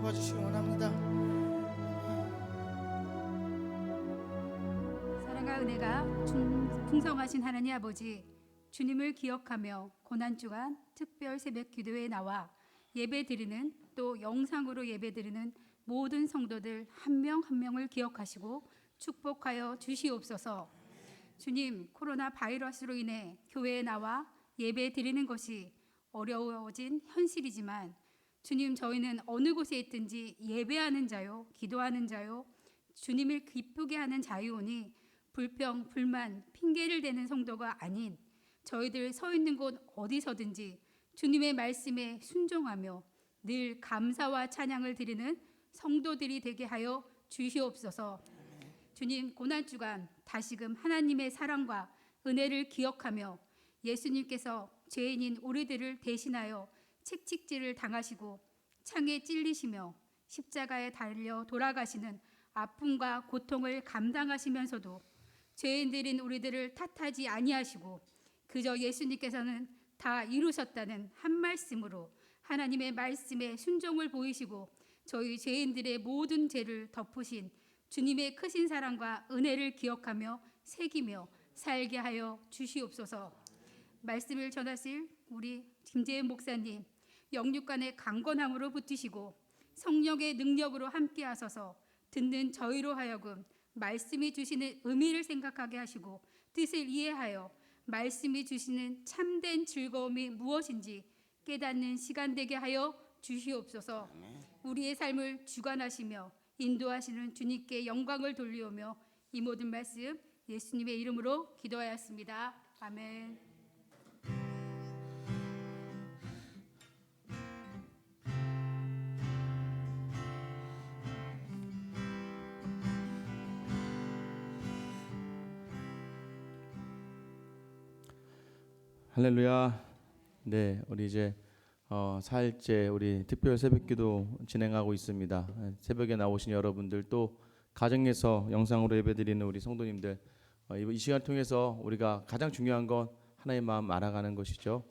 도와주시기 원합니다. 사랑과 은혜가 풍성하신 하나님 아버지, 주님을 기억하며 고난주간 특별 새벽 기도에 나와 예배드리는, 또 영상으로 예배드리는 모든 성도들 한 명 한 명을 기억하시고 축복하여 주시옵소서. 주님, 코로나 바이러스로 인해 교회에 나와 예배 드리는 것이 어려워진 현실이지만 주님, 저희는 어느 곳에 있든지 예배하는 자요, 기도하는 자요, 주님을 기쁘게 하는 자유오니 불평, 불만, 핑계를 대는 성도가 아닌 저희들 서 있는 곳 어디서든지 주님의 말씀에 순종하며 늘 감사와 찬양을 드리는 성도들이 되게 하여 주시옵소서. 주님, 고난주간 다시금 하나님의 사랑과 은혜를 기억하며 예수님께서 죄인인 우리들을 대신하여 채찍질을 당하시고 창에 찔리시며 십자가에 달려 돌아가시는 아픔과 고통을 감당하시면서도 죄인들인 우리들을 탓하지 아니하시고 그저 예수님께서는 다 이루셨다는 한 말씀으로 하나님의 말씀에 순종을 보이시고 저희 죄인들의 모든 죄를 덮으신 주님의 크신 사랑과 은혜를 기억하며 새기며 살게 하여 주시옵소서. 말씀을 전하실 우리 김재현 목사님, 영육간의 강건함으로 붙드시고 성령의 능력으로 함께 하소서. 듣는 저희로 하여금 말씀이 주시는 의미를 생각하게 하시고 뜻을 이해하여 말씀이 주시는 참된 즐거움이 무엇인지 깨닫는 시간 되게 하여 주시옵소서. 우리의 삶을 주관하시며 인도하시는 주님께 영광을 돌리오며 이 모든 말씀 예수님의 이름으로 기도하였습니다. 아멘. 할렐루야. 네, 우리 이제 4일째 우리 특별 새벽기도 진행하고 있습니다. 새벽에 나오신 여러분들, 또 가정에서 영상으로 예배드리는 우리 성도님들, 이 시간 통해서 우리가 가장 중요한 건 하나님의 마음 알아가는 것이죠.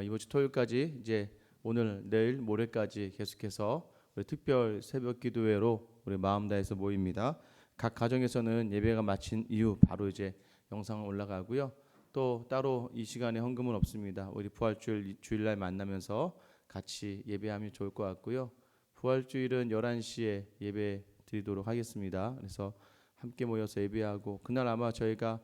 이번 주 토요일까지, 이제 오늘, 내일, 모레까지 계속해서 우리 특별 새벽기도회로 우리 마음 다해서 모입니다. 각 가정에서는 예배가 마친 이후 바로 이제 영상을 올라가고요. 또 따로 이 시간에 헌금은 없습니다. 우리 부활주일 주일날 만나면서 같이 예배하면 좋을 것 같고요. 부활주일은 11시에 예배 드리도록 하겠습니다. 그래서 함께 모여서 예배하고, 그날 아마 저희가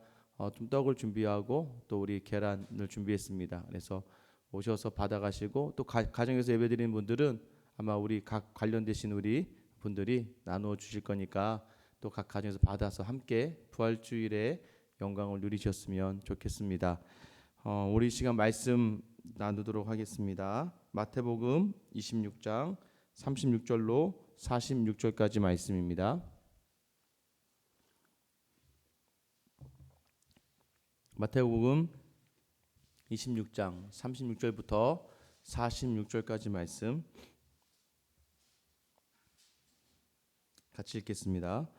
좀 떡을 준비하고 또 우리 계란을 준비했습니다. 그래서 오셔서 받아가시고, 또 가정에서 예배 드리는 분들은 아마 우리 각 관련되신 우리 분들이 나누어 주실 거니까 또 각 가정에서 받아서 함께 부활주일에 영광을 누리셨으면 좋겠습니다. 우리 시간 말씀 나누도록 하겠습니다. 마태복음 26장 36절로 46절까지 말씀입니다. 마태복음 26장 36절부터 46절까지 말씀 같이 읽겠습니다.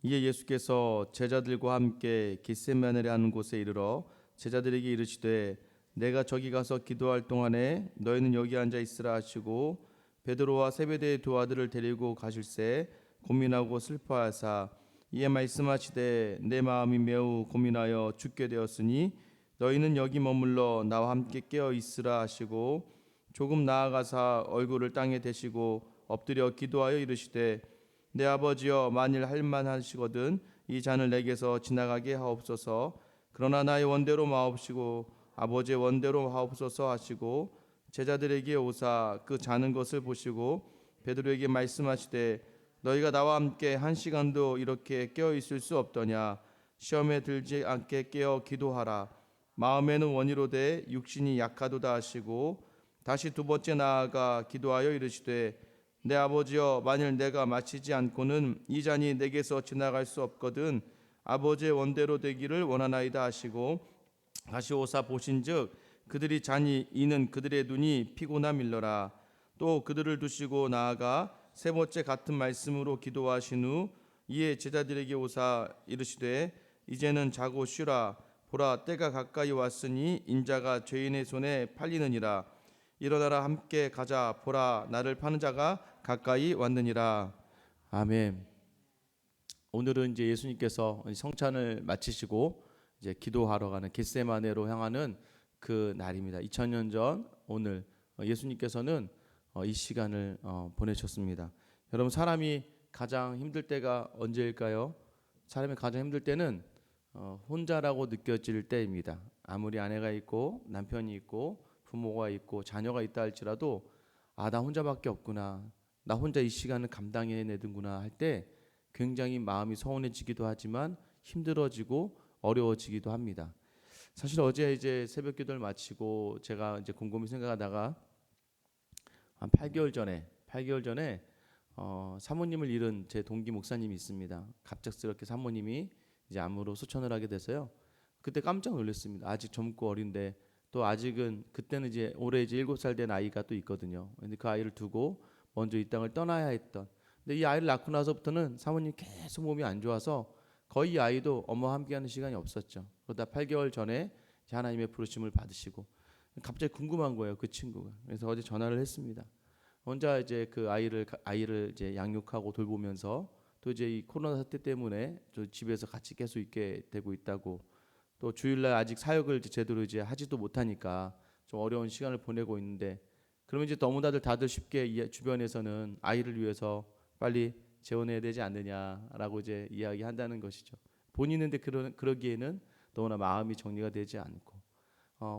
이에 예수께서 제자들과 함께 겟세마네라 하는 곳에 이르러 제자들에게 이르시되 내가 저기 가서 기도할 동안에 너희는 여기 앉아 있으라 하시고, 베드로와 세베대의 두 아들을 데리고 가실새 고민하고 슬퍼하사 이에 말씀하시되 내 마음이 매우 고민하여 죽게 되었으니 너희는 여기 머물러 나와 함께 깨어 있으라 하시고, 조금 나아가사 얼굴을 땅에 대시고 엎드려 기도하여 이르시되 내 아버지여, 만일 할만하시거든 이 잔을 내게서 지나가게 하옵소서. 그러나 나의 원대로 마옵시고 아버지의 원대로 하옵소서 하시고, 제자들에게 오사 그 자는 것을 보시고 베드로에게 말씀하시되 너희가 나와 함께 한 시간도 이렇게 깨어 있을 수 없더냐. 시험에 들지 않게 깨어 기도하라. 마음에는 원이로되 육신이 약하도다 하시고, 다시 두 번째 나아가 기도하여 이르시되 내 아버지여, 만일 내가 마치지 않고는 이 잔이 내게서 지나갈 수 없거든 아버지의 원대로 되기를 원하나이다 하시고, 다시 오사 보신즉 그들이 잔이 이는 그들의 눈이 피곤함 일러라. 또 그들을 두시고 나아가 세 번째 같은 말씀으로 기도하신 후 이에 제자들에게 오사 이르시되 이제는 자고 쉬라. 보라, 때가 가까이 왔으니 인자가 죄인의 손에 팔리느니라. 일어나라 함께 가자. 보라 나를 파는 자가 가까이 왔느니라. 아멘. 오늘은 이제 예수님께서 성찬을 마치시고 이제 기도하러 가는 겟세마네로 향하는 그 날입니다. 2000년 전 오늘 예수님께서는 이 시간을 보내셨습니다. 여러분, 사람이 가장 힘들 때가 언제일까요? 사람이 가장 힘들 때는 혼자라고 느껴질 때입니다. 아무리 아내가 있고 남편이 있고 부모가 있고 자녀가 있다 할지라도 나 혼자밖에 없구나, 나 혼자 이 시간을 감당해내는구나 할 때 굉장히 마음이 서운해지기도 하지만 힘들어지고 어려워지기도 합니다. 사실 어제 이제 새벽 기도를 마치고 제가 이제 곰곰이 생각하다가 한 8개월 전에 사모님을 잃은 제 동기 목사님이 있습니다. 갑작스럽게 사모님이 이제 암으로 소천을 하게 돼서요. 그때 깜짝 놀랐습니다. 아직 젊고 어린데 또 아직은 그때는 이제 올해 이제 7살 된 아이가 또 있거든요. 근데 그 아이를 두고 먼저 이 땅을 떠나야 했던. 근데 이 아이를 낳고 나서부터는 사모님 계속 몸이 안 좋아서 거의 이 아이도 엄마와 함께하는 시간이 없었죠. 그러다 8개월 전에 하나님의 부르심을 받으시고 갑자기 궁금한 거예요, 그 친구가. 그래서 어제 전화를 했습니다. 혼자 이제 그 아이를 이제 양육하고 돌보면서 또 이제 이 코로나 사태 때문에 저 집에서 같이 계속 있게 되고 있다고, 또 주일날 아직 사역을 이제 제대로 이제 하지도 못하니까 좀 어려운 시간을 보내고 있는데, 그러면 이제 다들 쉽게 주변에서는 아이를 위해서 빨리 재혼해야 되지 않느냐라고 이제 이야기한다는 것이죠. 본인인데 그러기에는 너무나 마음이 정리가 되지 않고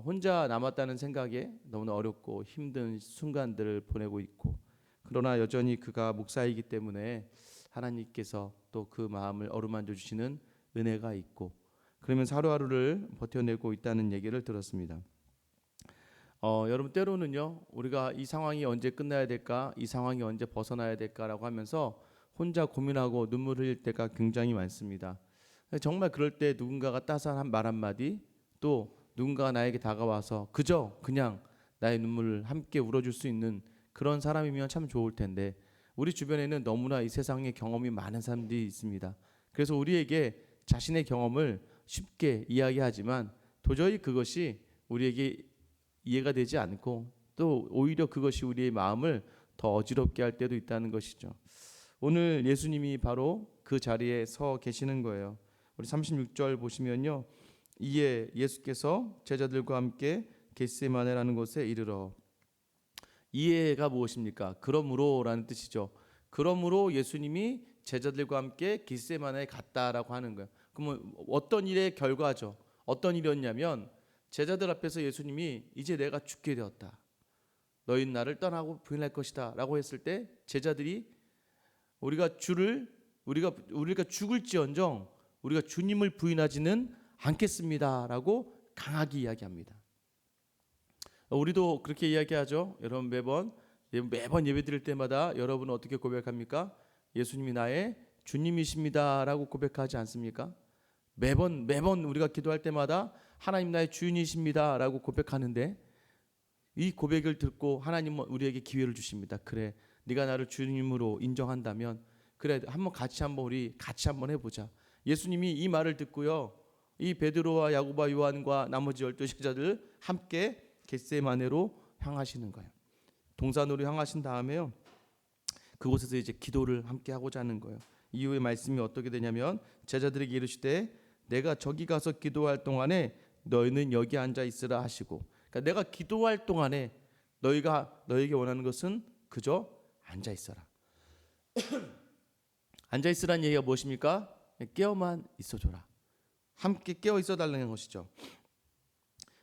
혼자 남았다는 생각에 너무나 어렵고 힘든 순간들을 보내고 있고, 그러나 여전히 그가 목사이기 때문에 하나님께서 또 그 마음을 어루만져 주시는 은혜가 있고, 그러면서 하루하루를 버텨내고 있다는 얘기를 들었습니다. 여러분, 때로는요, 우리가 이 상황이 언제 끝나야 될까, 이 상황이 언제 벗어나야 될까라고 하면서 혼자 고민하고 눈물 흘릴 때가 굉장히 많습니다. 정말 그럴 때 누군가가 따스한 말 한마디, 또 누군가가 나에게 다가와서 그냥 나의 눈물을 함께 울어줄 수 있는 그런 사람이면 참 좋을 텐데, 우리 주변에는 너무나 이 세상에 경험이 많은 사람들이 있습니다. 그래서 우리에게 자신의 경험을 쉽게 이야기하지만 도저히 그것이 우리에게 이해가 되지 않고, 또 오히려 그것이 우리의 마음을 더 어지럽게 할 때도 있다는 것이죠. 오늘 예수님이 바로 그 자리에 서 계시는 거예요. 우리 36절 보시면요, 이에 예수께서 제자들과 함께 겟세마네라는 곳에 이르러. 이에가 무엇입니까? 그러므로라는 뜻이죠. 그러므로 예수님이 제자들과 함께 겟세마네에 갔다라고 하는 거예요. 그러면 어떤 일의 결과죠? 어떤 일이었냐면, 제자들 앞에서 예수님이 이제 내가 죽게 되었다, 너희는 나를 떠나고 부인할 것이다 라고 했을 때 제자들이 우리가 죽을지언정 우리가 주님을 부인하지는 않겠습니다 라고 강하게 이야기합니다. 우리도 그렇게 이야기하죠. 여러분, 매번 예배 드릴 때마다 여러분은 어떻게 고백합니까? 예수님이 나의 주님이십니다 라고 고백하지 않습니까? 매번 우리가 기도할 때마다 하나님 나의 주인이십니다 라고 고백하는데, 이 고백을 듣고 하나님은 우리에게 기회를 주십니다. 그래, 네가 나를 주님으로 인정한다면 그래, 우리 같이 한번 해보자. 예수님이 이 말을 듣고요, 이 베드로와 야고보와 요한과 나머지 12제자들 함께 겟세마네로 향하시는 거예요. 동산으로 향하신 다음에요, 그곳에서 이제 기도를 함께 하고자 하는 거예요. 이후의 말씀이 어떻게 되냐면, 제자들에게 이르시되 내가 저기 가서 기도할 동안에 너희는 여기 앉아 있으라 하시고, 그러니까 내가 기도할 동안에 너에게 원하는 것은 그저 앉아 있어라. 앉아 있으라는 얘기가 무엇입니까? 깨어만 있어줘라. 함께 깨어 있어 달라는 것이죠.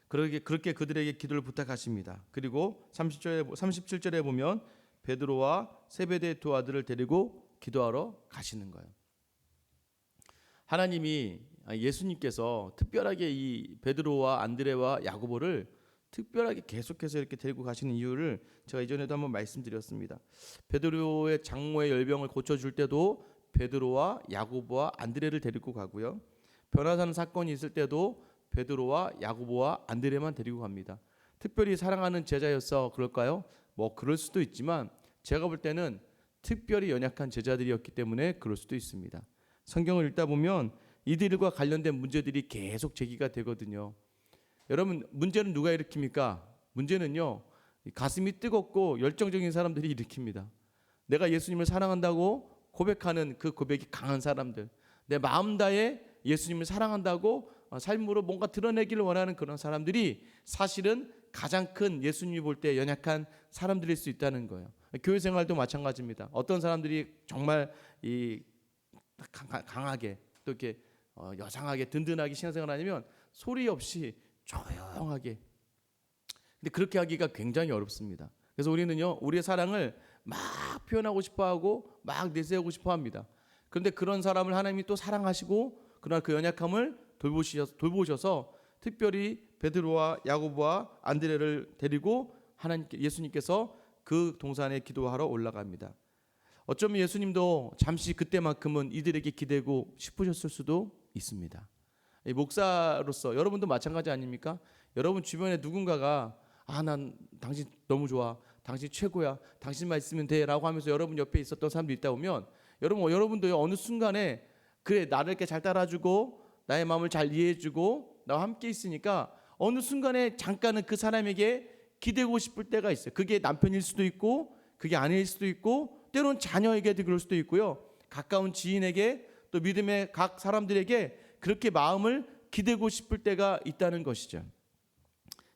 그렇게 그들에게 기도를 부탁하십니다. 그리고 37절에 보면 베드로와 세베대의 두 아들을 데리고 기도하러 가시는 거예요. 예수님께서 특별하게 이 베드로와 안드레와 야고보를 특별하게 계속해서 이렇게 데리고 가시는 이유를 제가 이전에도 한번 말씀드렸습니다. 베드로의 장모의 열병을 고쳐줄 때도 베드로와 야고보와 안드레를 데리고 가고요, 변화사는 사건이 있을 때도 베드로와 야고보와 안드레만 데리고 갑니다. 특별히 사랑하는 제자였어 그럴까요? 그럴 수도 있지만 제가 볼 때는 특별히 연약한 제자들이었기 때문에 그럴 수도 있습니다. 성경을 읽다 보면 이들과 관련된 문제들이 계속 제기가 되거든요. 여러분, 문제는 누가 일으킵니까? 문제는요, 가슴이 뜨겁고 열정적인 사람들이 일으킵니다. 내가 예수님을 사랑한다고 고백하는 그 고백이 강한 사람들, 내 마음 다해 예수님을 사랑한다고 삶으로 뭔가 드러내기를 원하는 그런 사람들이 사실은 가장 큰 예수님이 볼 때 연약한 사람들일 수 있다는 거예요. 교회 생활도 마찬가지입니다. 어떤 사람들이 정말 이 강하게 또 이렇게 여상하게 든든하게 신앙생활 하냐면 소리 없이 조용하게. 근데 그렇게 하기가 굉장히 어렵습니다. 그래서 우리는요, 우리의 사랑을 막 표현하고 싶어하고 막 내세우고 싶어합니다. 그런데 그런 사람을 하나님이 또 사랑하시고 그러나 그 연약함을 돌보셔서 특별히 베드로와 야고보와 안드레를 데리고 예수님께서 그 동산에 기도하러 올라갑니다. 어쩌면 예수님도 잠시 그때만큼은 이들에게 기대고 싶으셨을 수도 있습니다. 목사로서 여러분도 마찬가지 아닙니까? 여러분 주변에 누군가가 난 당신 너무 좋아, 당신 최고야, 당신만 있으면 돼 라고 하면서 여러분 옆에 있었던 사람도 있다 보면 여러분도 어느 순간에 그래 나를 이렇게 잘 따라주고 나의 마음을 잘 이해해주고 나와 함께 있으니까 어느 순간에 잠깐은 그 사람에게 기대고 싶을 때가 있어요. 그게 남편일 수도 있고 그게 아내일 수도 있고 때로는 자녀에게도 그럴 수도 있고요. 가까운 지인에게 또 믿음의 각 사람들에게 그렇게 마음을 기대고 싶을 때가 있다는 것이죠.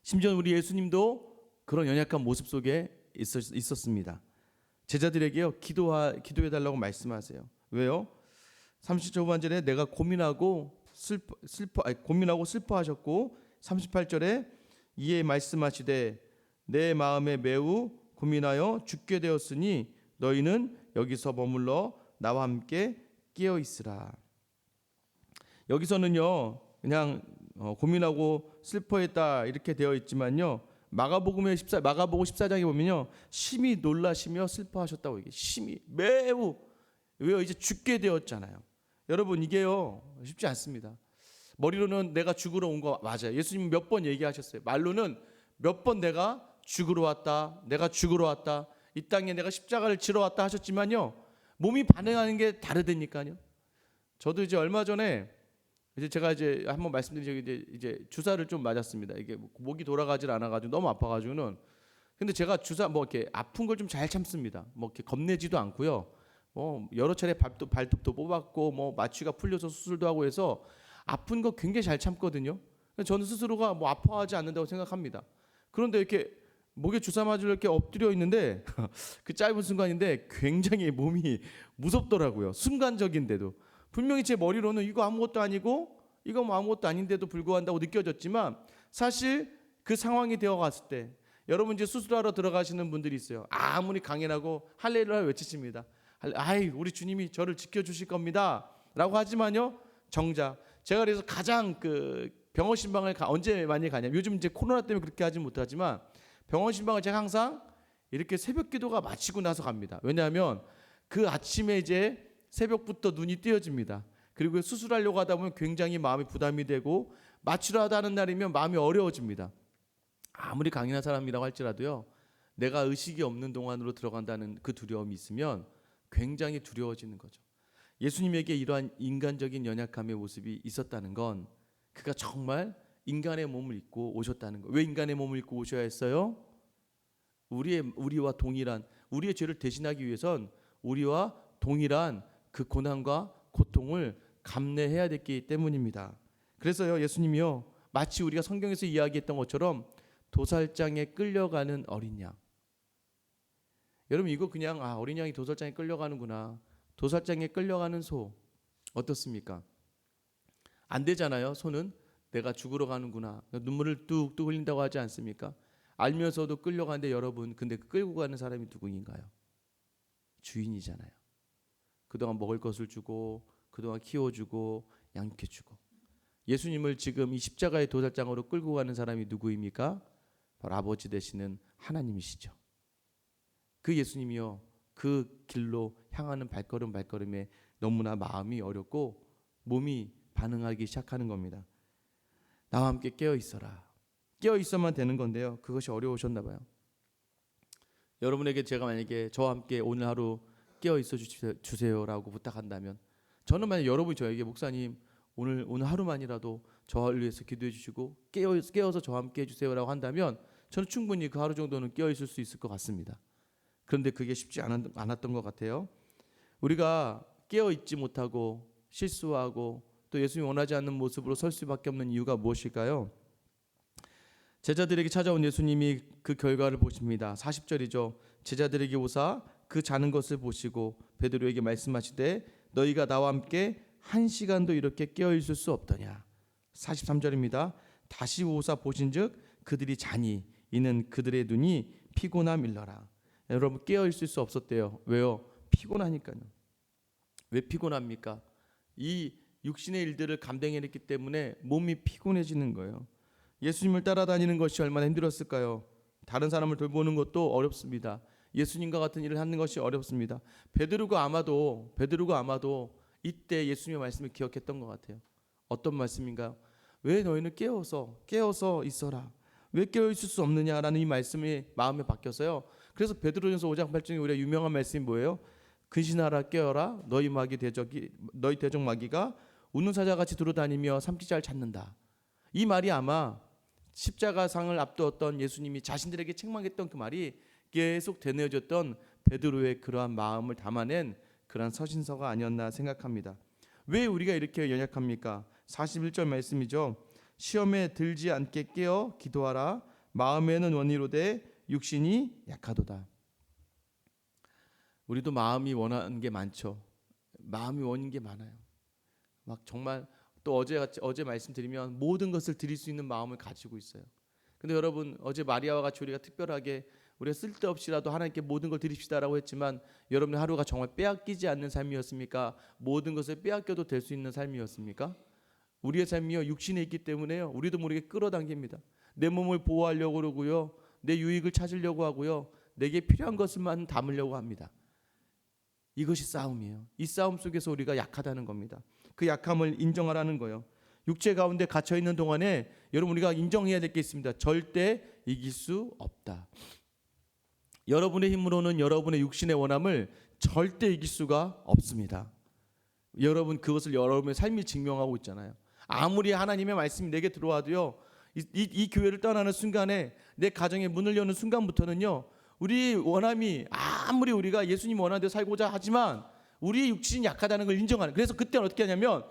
심지어 우리 예수님도 그런 연약한 모습 속에 있었습니다. 제자들에게요 기도해달라고 말씀하세요. 왜요? 30절 후반절에 내가 고민하고 슬퍼하셨고 38절에 이에 말씀하시되 내 마음에 매우 고민하여 죽게 되었으니 너희는 여기서 머물러 나와 함께 깨어 있으라. 여기서는요 그냥 고민하고 슬퍼했다 이렇게 되어 있지만요 마가복음 14장에 보면요 심히 놀라시며 슬퍼하셨다고 얘기해요. 심히 매우 왜요? 이제 죽게 되었잖아요. 여러분 이게요 쉽지 않습니다. 머리로는 내가 죽으러 온 거 맞아요. 예수님 몇 번 얘기하셨어요. 말로는 몇 번 내가 죽으러 왔다, 내가 죽으러 왔다, 이 땅에 내가 십자가를 지러 왔다 하셨지만요 몸이 반응하는 게 다르다니까요. 저도 이제 얼마 전에 제가 한번 말씀드린 적이 이제 주사를 좀 맞았습니다. 이게 목이 돌아가질 않아가지고 너무 아파가지고는. 근데 제가 주사 이렇게 아픈 걸 좀 잘 참습니다. 이렇게 겁내지도 않고요. 여러 차례 발톱도 뽑았고 마취가 풀려서 수술도 하고 해서 아픈 거 굉장히 잘 참거든요. 저는 스스로가 아파하지 않는다고 생각합니다. 그런데 이렇게 목에 주사 맞으려 이렇게 엎드려 있는데 그 짧은 순간인데 굉장히 몸이 무섭더라고요. 순간적인데도 분명히 제 머리로는 이거 아무것도 아니고 이거 아무것도 아닌데도 불구한다고 느껴졌지만 사실 그 상황이 되어 갔을 때 여러분 이제 수술하러 들어가시는 분들이 있어요. 아무리 강인하고 할렐루야 외치십니다. 우리 주님이 저를 지켜주실 겁니다 라고 하지만요 정작 제가 그래서 가장 그 병원 신방을 언제 많이 가냐면 요즘 이제 코로나 때문에 그렇게 하지 못하지만 병원 신방을 제가 항상 이렇게 새벽 기도가 마치고 나서 갑니다. 왜냐하면 그 아침에 이제 새벽부터 눈이 띄어집니다. 그리고 수술하려고 하다 보면 굉장히 마음이 부담이 되고 마취를 하다 는 날이면 마음이 어려워집니다. 아무리 강인한 사람이라고 할지라도요 내가 의식이 없는 동안으로 들어간다는 그 두려움이 있으면 굉장히 두려워지는 거죠. 예수님에게 이러한 인간적인 연약함의 모습이 있었다는 건 그가 정말 인간의 몸을 입고 오셨다는 거예요. 왜 인간의 몸을 입고 오셔야 했어요? 우리와 동일한 우리의 죄를 대신하기 위해선 우리와 동일한 그 고난과 고통을 감내해야 됐기 때문입니다. 그래서요 예수님이요 마치 우리가 성경에서 이야기했던 것처럼 도살장에 끌려가는 어린 양. 여러분 이거 그냥 어린 양이 도살장에 끌려가는구나. 도살장에 끌려가는 소 어떻습니까? 안 되잖아요. 소는 내가 죽으러 가는구나. 눈물을 뚝뚝 흘린다고 하지 않습니까? 알면서도 끌려가는데 여러분 근데 끌고 가는 사람이 누구인가요? 주인이잖아요. 그동안 먹을 것을 주고 그동안 키워주고 양육해주고 예수님을 지금 이 십자가의 도살장으로 끌고 가는 사람이 누구입니까? 바로 아버지 되시는 하나님이시죠. 그 예수님이요 그 길로 향하는 발걸음에 너무나 마음이 어렵고 몸이 반응하기 시작하는 겁니다. 나와 함께 깨어 있어라. 깨어 있어만 되는 건데요 그것이 어려우셨나 봐요. 여러분에게 제가 만약에 저와 함께 오늘 하루 깨어 있어 주세요라고 부탁한다면 저는 만약 여러분이 저에게 목사님 오늘 하루만이라도 저를 위해서 기도해 주시고 깨어서 저와 함께 해주세요라고 한다면 저는 충분히 그 하루 정도는 깨어 있을 수 있을 것 같습니다. 그런데 그게 쉽지 않았던 것 같아요. 우리가 깨어 있지 못하고 실수하고 또 예수님이 원하지 않는 모습으로 설 수밖에 없는 이유가 무엇일까요? 제자들에게 찾아온 예수님이 그 결과를 보십니다. 40절이죠. 제자들에게 오사 그 자는 것을 보시고 베드로에게 말씀하시되 너희가 나와 함께 1시간도 이렇게 깨어 있을 수 없더냐. 43절입니다. 다시 오사 보신즉 그들이 자니 이는 그들의 눈이 피곤함 일러라. 여러분 깨어 있을 수 없었대요. 왜요? 피곤하니까요. 왜 피곤합니까? 이 육신의 일들을 감당해냈기 때문에 몸이 피곤해지는 거예요. 예수님을 따라다니는 것이 얼마나 힘들었을까요? 다른 사람을 돌보는 것도 어렵습니다. 예수님과 같은 일을 하는 것이 어렵습니다. 베드로가 아마도 이때 예수님의 말씀을 기억했던 것 같아요. 어떤 말씀인가요? 왜 너희는 깨어서 있어라. 왜 깨어 있을 수 없느냐라는 이 말씀이 마음에 박혀서요. 그래서 베드로전서 5장 8절에 우리가 유명한 말씀이 뭐예요? 근신하라 깨어라 너희 대적 마귀가 우는 사자같이 두루다니며 삼키자를 찾는다. 이 말이 아마 십자가상을 앞두었던 예수님이 자신들에게 책망했던 그 말이 계속 되뇌어졌던 베드로의 그러한 마음을 담아낸 그러한 서신서가 아니었나 생각합니다. 왜 우리가 이렇게 연약합니까? 41절 말씀이죠. 시험에 들지 않게 깨어 기도하라. 마음에는 원이로되 육신이 약하도다. 우리도 마음이 원하는 게 많죠. 마음이 원하는 게 많아요. 막 정말 또 어제 말씀드리면 모든 것을 드릴 수 있는 마음을 가지고 있어요. 근데 여러분 어제 마리아와 같이 우리가 특별하게 우리가 쓸데없이라도 하나님께 모든 걸 드립시다라고 했지만 여러분의 하루가 정말 빼앗기지 않는 삶이었습니까? 모든 것을 빼앗겨도 될 수 있는 삶이었습니까? 우리의 삶이요 육신에 있기 때문에요 우리도 모르게 끌어당깁니다. 내 몸을 보호하려고 그러고요, 내 유익을 찾으려고 하고요, 내게 필요한 것을만 담으려고 합니다. 이것이 싸움이에요. 이 싸움 속에서 우리가 약하다는 겁니다. 그 약함을 인정하라는 거예요. 육체 가운데 갇혀 있는 동안에 여러분 우리가 인정해야 될 게 있습니다. 절대 이길 수 없다. 여러분의 힘으로는 여러분의 육신의 원함을 절대 이길 수가 없습니다. 여러분 그것을 여러분의 삶이 증명하고 있잖아요. 아무리 하나님의 말씀이 내게 들어와도요, 이 교회를 떠나는 순간에 내 가정의 문을 여는 순간부터는요, 우리 원함이 아무리 우리가 예수님 원하는 대로 살고자 하지만 우리의 육신이 약하다는 걸 인정하는. 그래서 그때는 어떻게 하냐면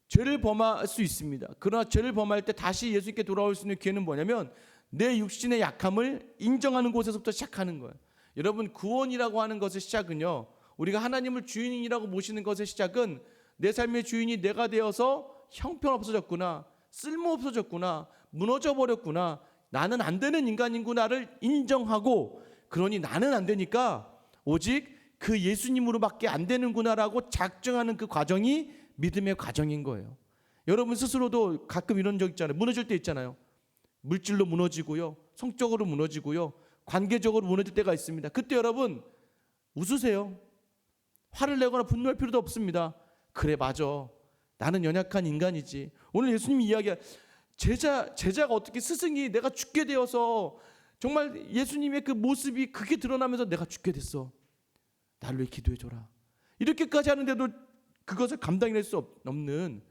죄를 범할 수 있습니다. 그러나 죄를 범할 때 다시 예수님께 돌아올 수 있는 기회는 뭐냐면 내 육신의 약함을 인정하는 곳에서부터 시작하는 거예요. 여러분 구원이라고 하는 것의 시작은요, 우리가 하나님을 주인이라고 모시는 것의 시작은 내 삶의 주인이 내가 되어서 형편없어졌구나, 쓸모없어졌구나, 무너져버렸구나, 나는 안 되는 인간이구나를 인정하고, 그러니 나는 안 되니까 오직 그 예수님으로밖에 안 되는구나라고 작정하는 그 과정이 믿음의 과정인 거예요. 여러분 스스로도 가끔 이런 적 있잖아요. 무너질 때 있잖아요. 물질로 무너지고요, 성적으로 무너지고요, 관계적으로 무너질 때가 있습니다. 그때 여러분 웃으세요. 화를 내거나 분노할 필요도 없습니다. 그래 맞아, 나는 연약한 인간이지. 오늘 예수님이 이야기한 제자가 어떻게, 스승이 내가 죽게 되어서 정말 예수님의 그 모습이 그게 드러나면서 내가 죽게 됐어, 나를 위해 기도해줘라, 이렇게까지 하는데도 그것을 감당해낼 수 없는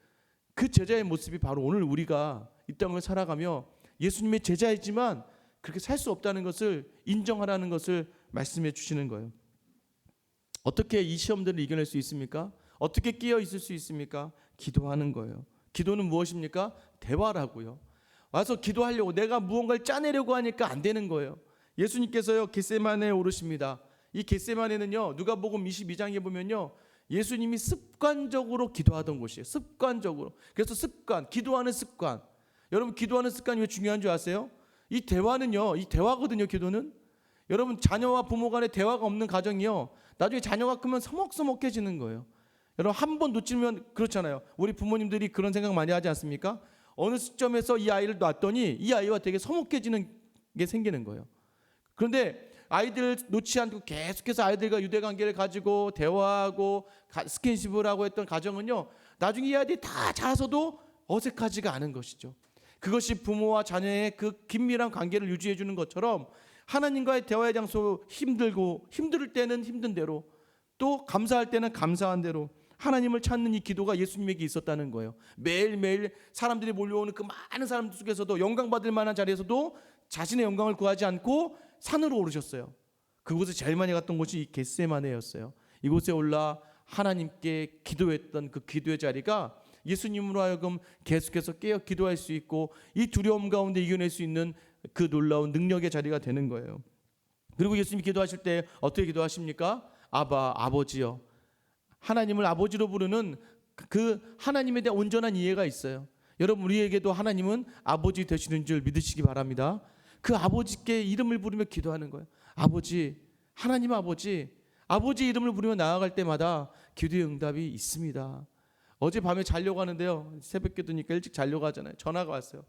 그 제자의 모습이 바로 오늘 우리가 이 땅을 살아가며 예수님의 제자이지만 그렇게 살 수 없다는 것을 인정하라는 것을 말씀해 주시는 거예요. 어떻게 이 시험들을 이겨낼 수 있습니까? 어떻게 끼어 있을 수 있습니까? 기도하는 거예요. 기도는 무엇입니까? 대화라고요. 와서 기도하려고 내가 무언가를 짜내려고 하니까 안 되는 거예요. 예수님께서요 겟세마네에 오르십니다. 이 겟세마네는요 누가복음 22장에 보면요 예수님이 습관적으로 기도하던 곳이에요. 습관적으로. 그래서 습관, 기도하는 습관. 여러분 기도하는 습관이 왜 중요한 줄 아세요? 이 대화는요, 이 대화거든요. 기도는 여러분 자녀와 부모 간의 대화가 없는 가정이요, 나중에 자녀가 크면 서먹서먹해지는 거예요. 여러분 한 번 놓치면 그렇잖아요. 우리 부모님들이 그런 생각 많이 하지 않습니까? 어느 시점에서 이 아이를 놨더니 이 아이와 되게 서먹해지는 게 생기는 거예요. 그런데 아이들 놓지 않고 계속해서 아이들과 유대관계를 가지고 대화하고 스킨십을 하고 했던 가정은요, 나중에 이 아이들이 다 자라서도 어색하지가 않은 것이죠. 그것이 부모와 자녀의 그 긴밀한 관계를 유지해 주는 것처럼 하나님과의 대화의 장소, 힘들고 힘들 때는 힘든 대로, 또 감사할 때는 감사한 대로 하나님을 찾는 이 기도가 예수님에게 있었다는 거예요. 매일매일 사람들이 몰려오는 그 많은 사람들 속에서도 영광받을 만한 자리에서도 자신의 영광을 구하지 않고 산으로 오르셨어요. 그곳에 제일 많이 갔던 곳이 이 겟세마네였어요. 이곳에 올라 하나님께 기도했던 그 기도의 자리가 예수님으로 하여금 계속해서 깨어 기도할 수 있고 이 두려움 가운데 이겨낼 수 있는 그 놀라운 능력의 자리가 되는 거예요. 그리고 예수님이 기도하실 때 어떻게 기도하십니까? 아바, 아버지요. 하나님을 아버지로 부르는 그 하나님에 대한 온전한 이해가 있어요. 여러분, 우리에게도 하나님은 아버지 되시는 줄 믿으시기 바랍니다. 그 아버지께 이름을 부르며 기도하는 거예요. 아버지, 하나님 아버지, 아버지 이름을 부르며 나아갈 때마다 기도의 응답이 있습니다. 어젯밤에 자려고 하는데요, 새벽 기도니까 일찍 자려고 하잖아요. 전화가 왔어요.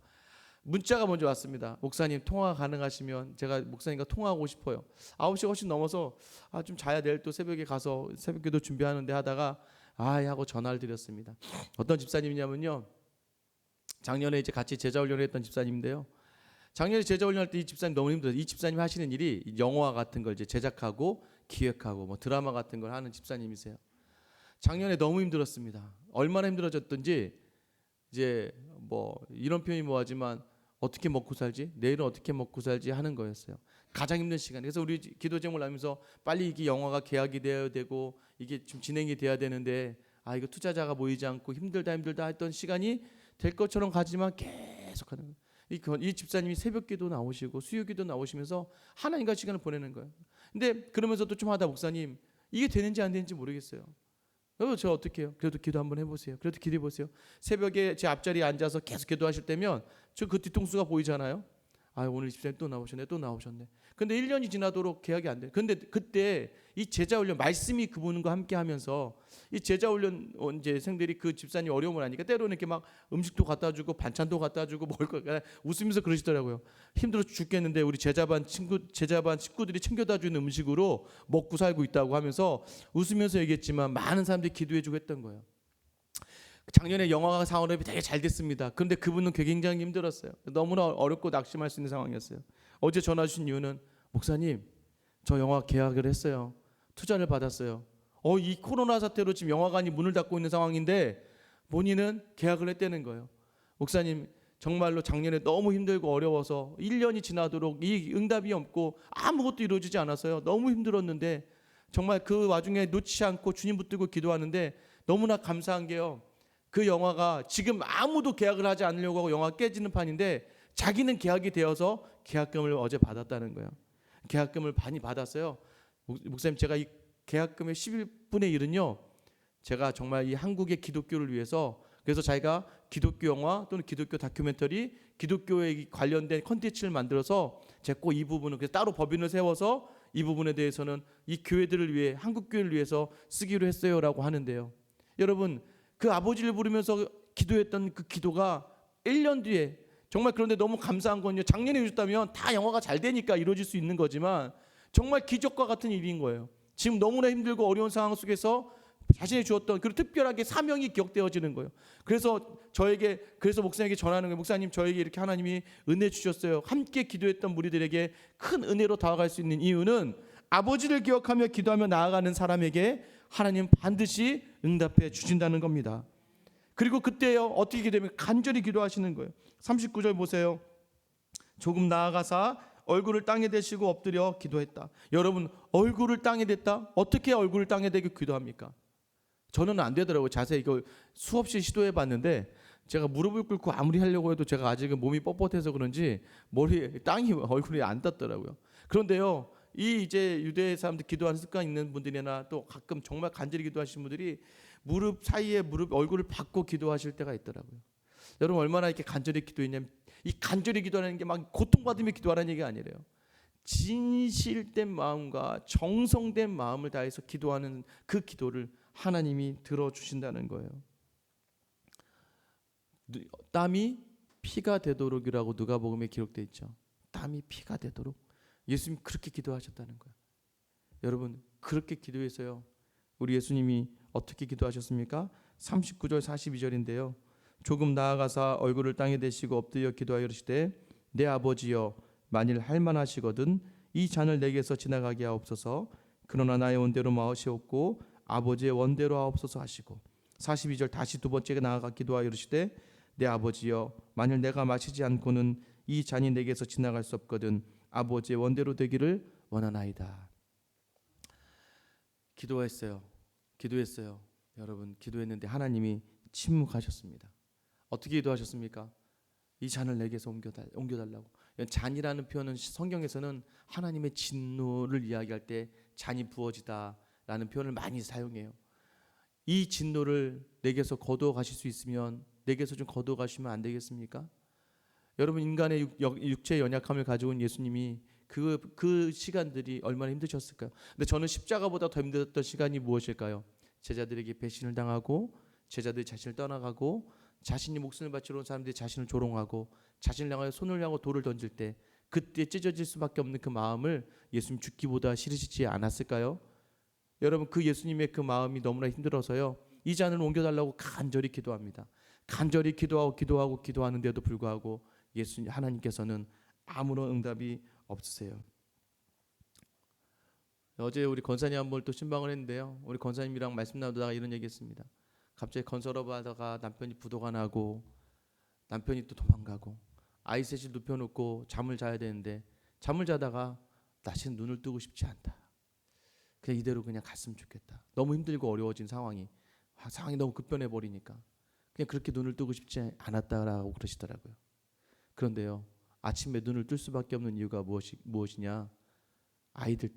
문자가 먼저 왔습니다. 목사님, 통화 가능하시면 제가 목사님과 통화하고 싶어요. 9시가 훨씬 넘어서 좀 자야 내일 또 새벽에 가서 새벽 기도 준비하는데 하다가 하고 전화를 드렸습니다. 어떤 집사님이냐면요, 작년에 이제 같이 제자훈련을 했던 집사님인데요, 작년에 제자훈련할 때 이 집사님 너무 힘들어요. 이 집사님 하시는 일이 영화 같은 걸 이제 제작하고 기획하고 뭐 드라마 같은 걸 하는 집사님이세요. 작년에 너무 힘들었습니다. 얼마나 힘들어졌던지 이제 뭐 이런 표현이 뭐하지만 어떻게 먹고 살지, 내일은 어떻게 먹고 살지 하는 거였어요. 가장 힘든 시간. 그래서 우리 기도 제목을 하면서 빨리 이게 영화가 계약이 되어야 되고 이게 좀 진행이 돼야 되는데 이거 투자자가 모이지 않고 힘들다 했던 시간이 될 것처럼 가지만 계속하는 거예요. 이 집사님이 새벽기도 나오시고 수요기도 나오시면서 하나님과 시간을 보내는 거예요. 근데 그러면서도 좀 하다 목사님, 이게 되는지 안 되는지 모르겠어요. 저 어떻게 해요? 그래도 기도 한번 해보세요. 그래도 기도해 보세요. 새벽에 제 앞자리에 앉아서 계속 기도하실 때면 저 그 뒤통수가 보이잖아요. 오늘 집사님 또 나오셨네. 근데 1년이 지나도록 계약이 안 돼. 근데 그때 이 제자훈련 말씀이 그분과 함께 하면서 이 제자훈련 이제생들이 그 집사님 어려움을 하니까 때로는 이렇게 막 음식도 갖다 주고 반찬도 갖다 주고 먹을 거 웃으면서 그러시더라고요. 힘들어 죽겠는데 우리 제자반 식구들이 챙겨다 주는 음식으로 먹고 살고 있다고 하면서 웃으면서 얘기했지만 많은 사람들이 기도해 주고 했던 거예요. 작년에 영화 상업이 되게 잘 됐습니다. 그런데 그분은 굉장히 힘들었어요. 너무나 어렵고 낙심할 수 있는 상황이었어요. 어제 전화 주신 이유는 목사님, 저 영화 계약을 했어요. 투자를 받았어요. 이 코로나 사태로 지금 영화관이 문을 닫고 있는 상황인데 본인은 계약을 했다는 거예요. 목사님, 정말로 작년에 너무 힘들고 어려워서 1년이 지나도록 이 응답이 없고 아무것도 이루어지지 않았어요. 너무 힘들었는데 정말 그 와중에 놓치지 않고 주님 붙들고 기도하는데 너무나 감사한 게요, 그 영화가 지금 아무도 계약을 하지 않으려고 하고 영화가 깨지는 판인데 자기는 계약이 되어서 계약금을 어제 받았다는 거예요. 계약금을 많이 받았어요. 목사님, 제가 이 계약금의 11분의 1은요 제가 정말 이 한국의 기독교를 위해서, 그래서 자기가 기독교 영화 또는 기독교 다큐멘터리, 기독교에 관련된 컨텐츠를 만들어서 제가 꼭 이 부분은 그래서 따로 법인을 세워서 이 부분에 대해서는 이 교회들을 위해, 한국 교회를 위해서 쓰기로 했어요라고 하는데요. 여러분, 그 아버지를 부르면서 기도했던 그 기도가 1년 뒤에 정말, 그런데 너무 감사한 건요, 작년에 이루었다면 다 영화가 잘 되니까 이루어질 수 있는 거지만 정말 기적과 같은 일인 거예요. 지금 너무나 힘들고 어려운 상황 속에서 자신이 주었던 그 특별하게 사명이 기억되어지는 거예요. 그래서 목사님에게 전하는 거예요. 목사님, 저에게 이렇게 하나님이 은혜 주셨어요. 함께 기도했던 무리들에게 큰 은혜로 다가갈 수 있는 이유는 아버지를 기억하며 기도하며 나아가는 사람에게 하나님 반드시 응답해 주신다는 겁니다. 그리고 그때요, 어떻게 되면 간절히 기도하시는 거예요. 39절 보세요. 조금 나아가사 얼굴을 땅에 대시고 엎드려 기도했다. 여러분, 얼굴을 땅에 댔다? 어떻게 얼굴을 땅에 대고 기도합니까? 저는 안 되더라고요. 자세히 이거 수없이 시도해 봤는데 제가 무릎을 꿇고 아무리 하려고 해도 제가 아직은 몸이 뻣뻣해서 그런지 땅이 얼굴이 안 닿더라고요. 그런데요, 이제 유대 사람들 기도하는 습관 있는 분들이나 또 가끔 정말 간절히 기도하시는 분들이 무릎 사이에 얼굴을 받고 기도하실 때가 있더라고요. 여러분, 얼마나 이렇게 간절히 기도했냐면, 이 간절히 기도하는 게 막 고통받으며 기도하라는 얘기가 아니래요. 진실된 마음과 정성된 마음을 다해서 기도하는 그 기도를 하나님이 들어주신다는 거예요. 땀이 피가 되도록이라고 누가복음에 기록되어 있죠. 땀이 피가 되도록. 예수님이 그렇게 기도하셨다는 거예요. 여러분, 그렇게 기도해서요, 우리 예수님이 어떻게 기도하셨습니까? 39절 42절인데요. 조금 나아가사 얼굴을 땅에 대시고 엎드려 기도하여 이르시되 내 아버지여, 만일 할만하시거든 이 잔을 내게서 지나가게 하옵소서. 그러나 나의 원대로 마시옵고 아버지의 원대로 하옵소서 하시고, 42절 다시 두 번째 나아가 기도하여 이르시되 내 아버지여, 만일 내가 마시지 않고는 이 잔이 내게서 지나갈 수 없거든 아버지의 원대로 되기를 원하나이다. 기도했어요. 여러분, 기도했는데 하나님이 침묵하셨습니다. 어떻게 기도하셨습니까? 이 잔을 내게서 옮겨달라고. 잔이라는 표현은 성경에서는 하나님의 진노를 이야기할 때 잔이 부어지다라는 표현을 많이 사용해요. 이 진노를 내게서 거두어 가실 수 있으면 내게서 좀 거두어 가시면 안 되겠습니까? 여러분, 인간의 육체의 연약함을 가지고 온 예수님이 그 시간들이 얼마나 힘드셨을까요? 근데 저는 십자가보다 더 힘들었던 시간이 무엇일까요? 제자들에게 배신을 당하고, 제자들이 자신을 떠나가고, 자신이 목숨을 바치러 온 사람들이 자신을 조롱하고, 자신을 향하여 손을 향하고 돌을 던질 때 그때 찢어질 수밖에 없는 그 마음을 예수님 죽기보다 싫으시지 않았을까요? 여러분, 그 예수님의 그 마음이 너무나 힘들어서요, 이 잔을 옮겨달라고 간절히 기도합니다. 간절히 기도하는데도 불구하고 예수님, 하나님께서는 아무런 응답이 없으세요. 어제 우리 권사님 한 번 또 신방을 했는데요, 우리 권사님이랑 말씀 나누다가 이런 얘기했습니다. 갑자기 건설업 하다가 남편이 부도가 나고, 남편이 또 도망가고, 아이 셋이 눕혀놓고 잠을 자야 되는데 잠을 자다가 다시는 눈을 뜨고 싶지 않다. 그냥 이대로 그냥 갔으면 좋겠다. 너무 힘들고 어려워진 상황이 너무 급변해 버리니까 그냥 그렇게 눈을 뜨고 싶지 않았다라고 그러시더라고요. 그런데요, 아침에 눈을 뜰 수밖에 없는 이유가 무엇이냐? 아이들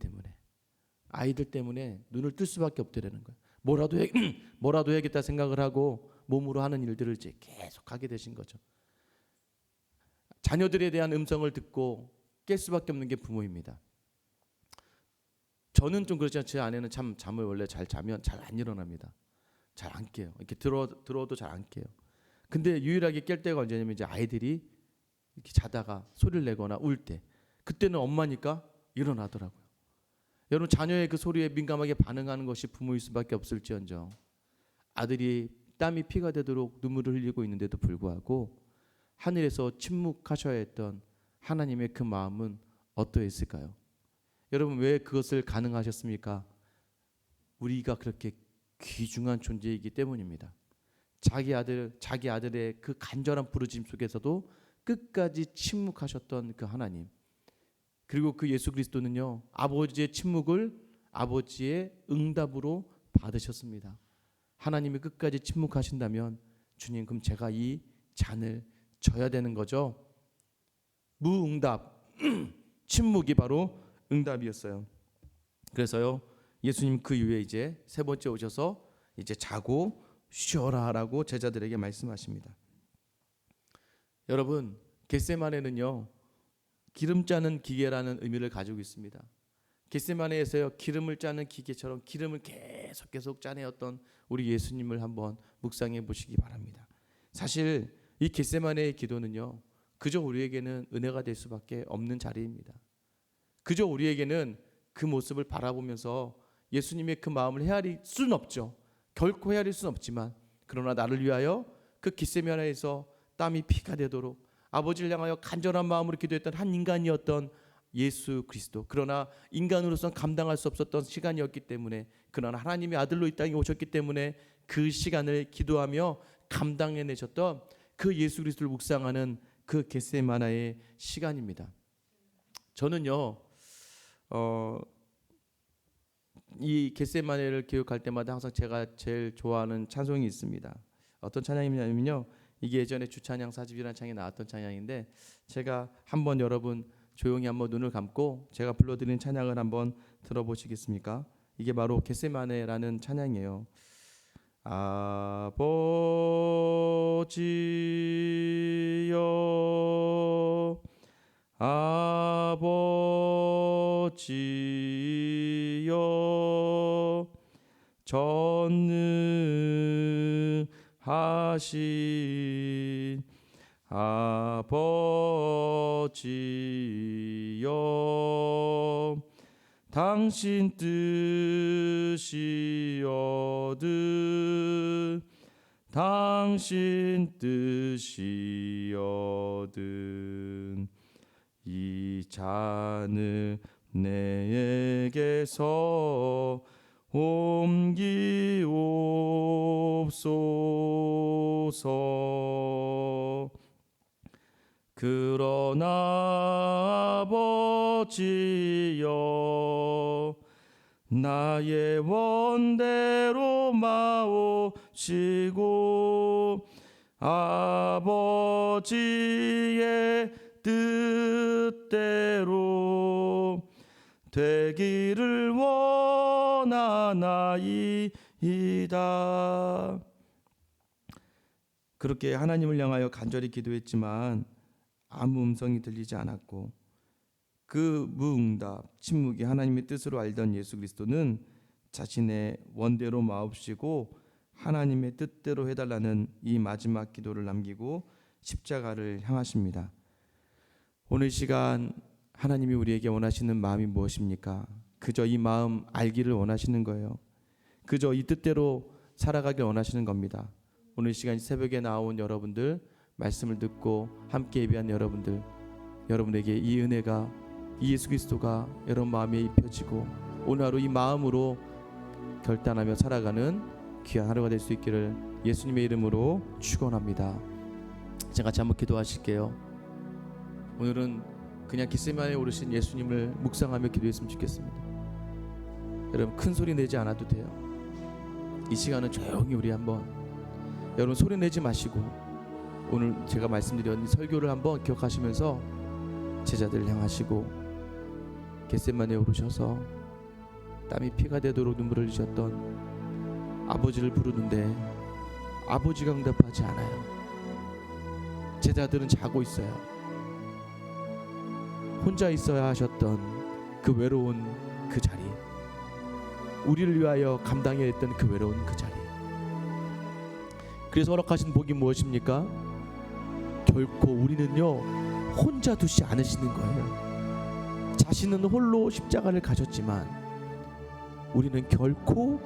때문에 눈을 뜰 수밖에 없다라는 거예요. 뭐라도 해야겠다 생각을 하고 몸으로 하는 일들을 이제 계속 하게 되신 거죠. 자녀들에 대한 음성을 듣고 깰 수밖에 없는 게 부모입니다. 저는 좀 그렇지 않아요. 제 아내는 참 잠을 원래 잘 자면 잘 안 일어납니다. 잘 안 깨요. 이렇게 들어도 잘 안 깨요. 근데 유일하게 깰 때가 언제냐면 이제 아이들이 이렇게 자다가 소리를 내거나 울 때, 그때는 엄마니까 일어나더라고요. 여러분, 자녀의 그 소리에 민감하게 반응하는 것이 부모일 수밖에 없을지언정 아들이 땀이 피가 되도록 눈물을 흘리고 있는데도 불구하고 하늘에서 침묵하셔야 했던 하나님의 그 마음은 어떠했을까요? 여러분, 왜 그것을 가능하셨습니까? 우리가 그렇게 귀중한 존재이기 때문입니다. 자기 아들의 그 간절한 부르짖음 속에서도 끝까지 침묵하셨던 그 하나님, 그리고 그 예수 그리스도는요, 아버지의 침묵을 아버지의 응답으로 받으셨습니다. 하나님이 끝까지 침묵하신다면 주님, 그럼 제가 이 잔을 져야 되는 거죠? 무응답 침묵이 바로 응답이었어요. 그래서요, 예수님 그 이후에 이제 세 번째 오셔서 이제 자고 쉬어라라고 제자들에게 말씀하십니다. 여러분, 겟세마네는요, 기름 짜는 기계라는 의미를 가지고 있습니다. 겟세마네에서요, 기름을 짜는 기계처럼 기름을 계속 짜내었던 우리 예수님을 한번 묵상해 보시기 바랍니다. 사실 이 겟세마네의 기도는요, 그저 우리에게는 은혜가 될 수밖에 없는 자리입니다. 그저 우리에게는 그 모습을 바라보면서 예수님의 그 마음을 헤아릴 수는 없죠. 결코 헤아릴 수는 없지만, 그러나 나를 위하여 그 겟세마네에서 땀이 피가 되도록 아버지를 향하여 간절한 마음으로 기도했던 한 인간이었던 예수 그리스도, 그러나 인간으로서는 감당할 수 없었던 시간이었기 때문에, 그러나 하나님의 아들로 이 땅에 오셨기 때문에 그 시간을 기도하며 감당해내셨던 그 예수 그리스도를 묵상하는 그 겟세마네의 시간입니다. 저는요, 이 겟세마네를 기억할 때마다 항상 제가 제일 좋아하는 찬송이 있습니다. 어떤 찬양이냐면요, 이게 예전에 주찬양 4집이라는 찬양이 나왔던 찬양인데, 제가 한번 여러분 조용히 한번 눈을 감고 제가 불러드리는 찬양을 한번 들어보시겠습니까? 이게 바로 겟세마네라는 찬양이에요. 아버지여, 아버지여, 전능하신 아버지여, 당신 뜻이여든 당신 뜻이여든 이 잔을 내게서 옮기옵소서. 그러나 아버지여 나의 원대로 마옵시고 아버지의 뜻대로 되기를 원하나이다. 그렇게 하나님을 향하여 간절히 기도했지만 아무 음성이 들리지 않았고 그 무응답, 침묵이 하나님의 뜻으로 알던 예수 그리스도는 자신의 원대로 마옵시고 하나님의 뜻대로 해달라는 이 마지막 기도를 남기고 십자가를 향하십니다. 오늘 시간 하나님이 우리에게 원하시는 마음이 무엇입니까? 그저 이 마음 알기를 원하시는 거예요. 그저 이 뜻대로 살아가길 원하시는 겁니다. 오늘 시간 새벽에 나온 여러분들, 말씀을 듣고 함께 예배한 여러분들, 여러분에게 이 은혜가, 이 예수 그리스도가 여러분 마음에 입혀지고 오늘 하루 이 마음으로 결단하며 살아가는 귀한 하루가 될 수 있기를 예수님의 이름으로 축원합니다. 제가 같이 한번 기도하실게요. 오늘은 그냥 겟세마네에 오르신 예수님을 묵상하며 기도했으면 좋겠습니다. 여러분 큰 소리 내지 않아도 돼요. 이 시간은 조용히 우리 한번, 여러분 소리 내지 마시고 오늘 제가 말씀드린 설교를 한번 기억하시면서 제자들을 향하시고 겟세마네에 오르셔서 땀이 피가 되도록 눈물을 흘리셨던 아버지를 부르는데 아버지가 응답하지 않아요. 제자들은 자고 있어요. 혼자 있어야 하셨던 그 외로운 그 자리, 우리를 위하여 감당해야 했던 그 외로운 그 자리. 그래서 허락하신 복이 무엇입니까? 결코 우리는요 혼자 두지 않으시는 거예요. 자신은 홀로 십자가를 가셨지만 우리는 결코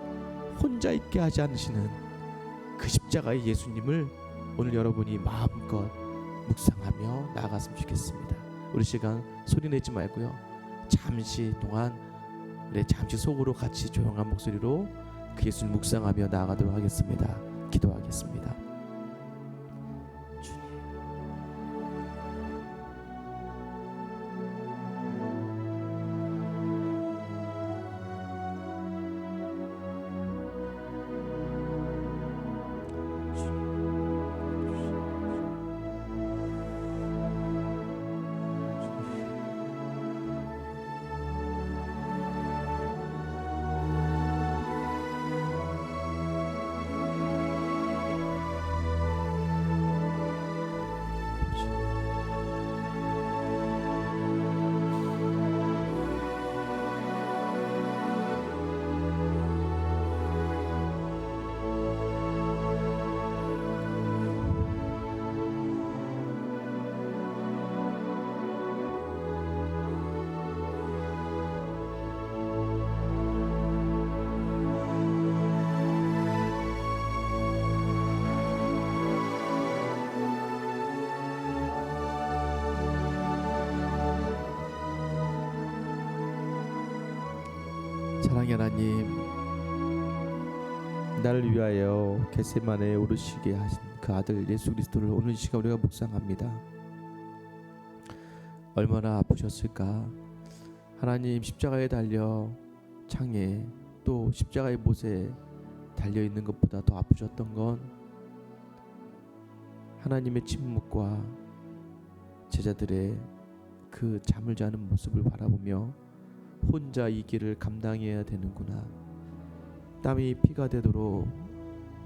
혼자 있게 하지 않으시는 그 십자가의 예수님을 오늘 여러분이 마음껏 묵상하며 나아갔으면 좋겠습니다. 우리 시간 소리 내지 말고요, 잠시 동안 잠시 속으로 같이 조용한 목소리로 그 예수님 묵상하며 나아가도록 하겠습니다. 기도하겠습니다. 사랑의 하나님, 나를 위하여 겟세마네에 오르시게 하신 그 아들 예수 그리스도를 오늘 이 시간 우리가 묵상합니다. 얼마나 아프셨을까. 하나님, 십자가에 달려 창에 또 십자가의 못에 달려있는 것보다 더 아프셨던 건 하나님의 침묵과 제자들의 그 잠을 자는 모습을 바라보며 혼자 이 길을 감당해야 되는구나. 땀이 피가 되도록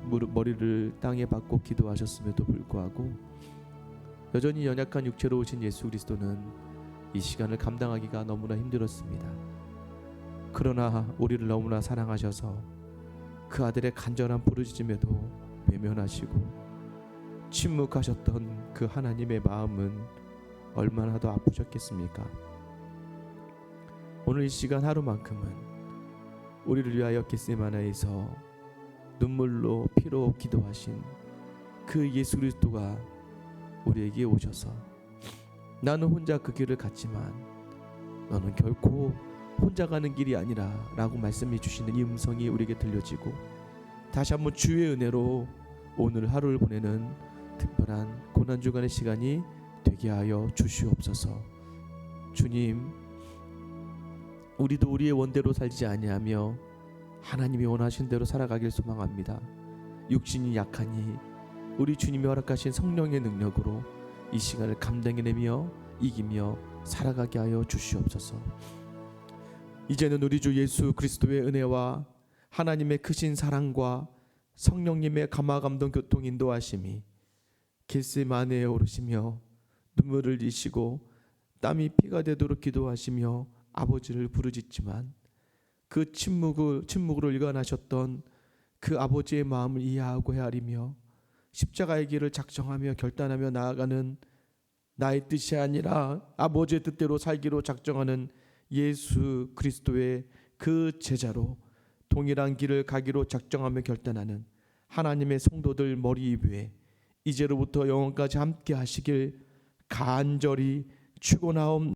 머리를 땅에 박고 기도하셨음에도 불구하고 여전히 연약한 육체로 오신 예수 그리스도는 이 시간을 감당하기가 너무나 힘들었습니다. 그러나 우리를 너무나 사랑하셔서 그 아들의 간절한 부르짖음에도 외면하시고 침묵하셨던 그 하나님의 마음은 얼마나 더 아프셨겠습니까? 오늘 이 시간 하루만큼은 우리를 위하여 겟세마네에서 눈물로 피로 기도하신 그 예수 그리스도가 우리에게 오셔서 나는 혼자 그 길을 갔지만 너는 결코 혼자 가는 길이 아니라 라고 말씀해 주시는 이 음성이 우리에게 들려지고 다시 한번 주의 은혜로 오늘 하루를 보내는 특별한 고난주간의 시간이 되게 하여 주시옵소서. 주님, 우리도 우리의 원대로 살지 아니하며 하나님이 원하신 대로 살아가길 소망합니다. 육신이 약하니 우리 주님이 허락하신 성령의 능력으로 이 시간을 감당해내며 이기며 살아가게 하여 주시옵소서. 이제는 우리 주 예수 그리스도의 은혜와 하나님의 크신 사랑과 성령님의 감화 감동 교통 인도하심이 겟세마네에 오르시며 눈물을 흘리시고 땀이 피가 되도록 기도하시며 아버지를 부르짖지만 그 침묵으로 일관하셨던 그 아버지의 마음을 이해하고 헤아리며 십자가의 길을 작정하며 결단하며 나아가는 나의 뜻이 아니라 아버지의 뜻대로 살기로 작정하는 예수 그리스도의 그 제자로 동일한 길을 가기로 작정하며 결단하는 하나님의 성도들 머리 위에 이제로부터 영원까지 함께 하시길 간절히 축원하옵나이다.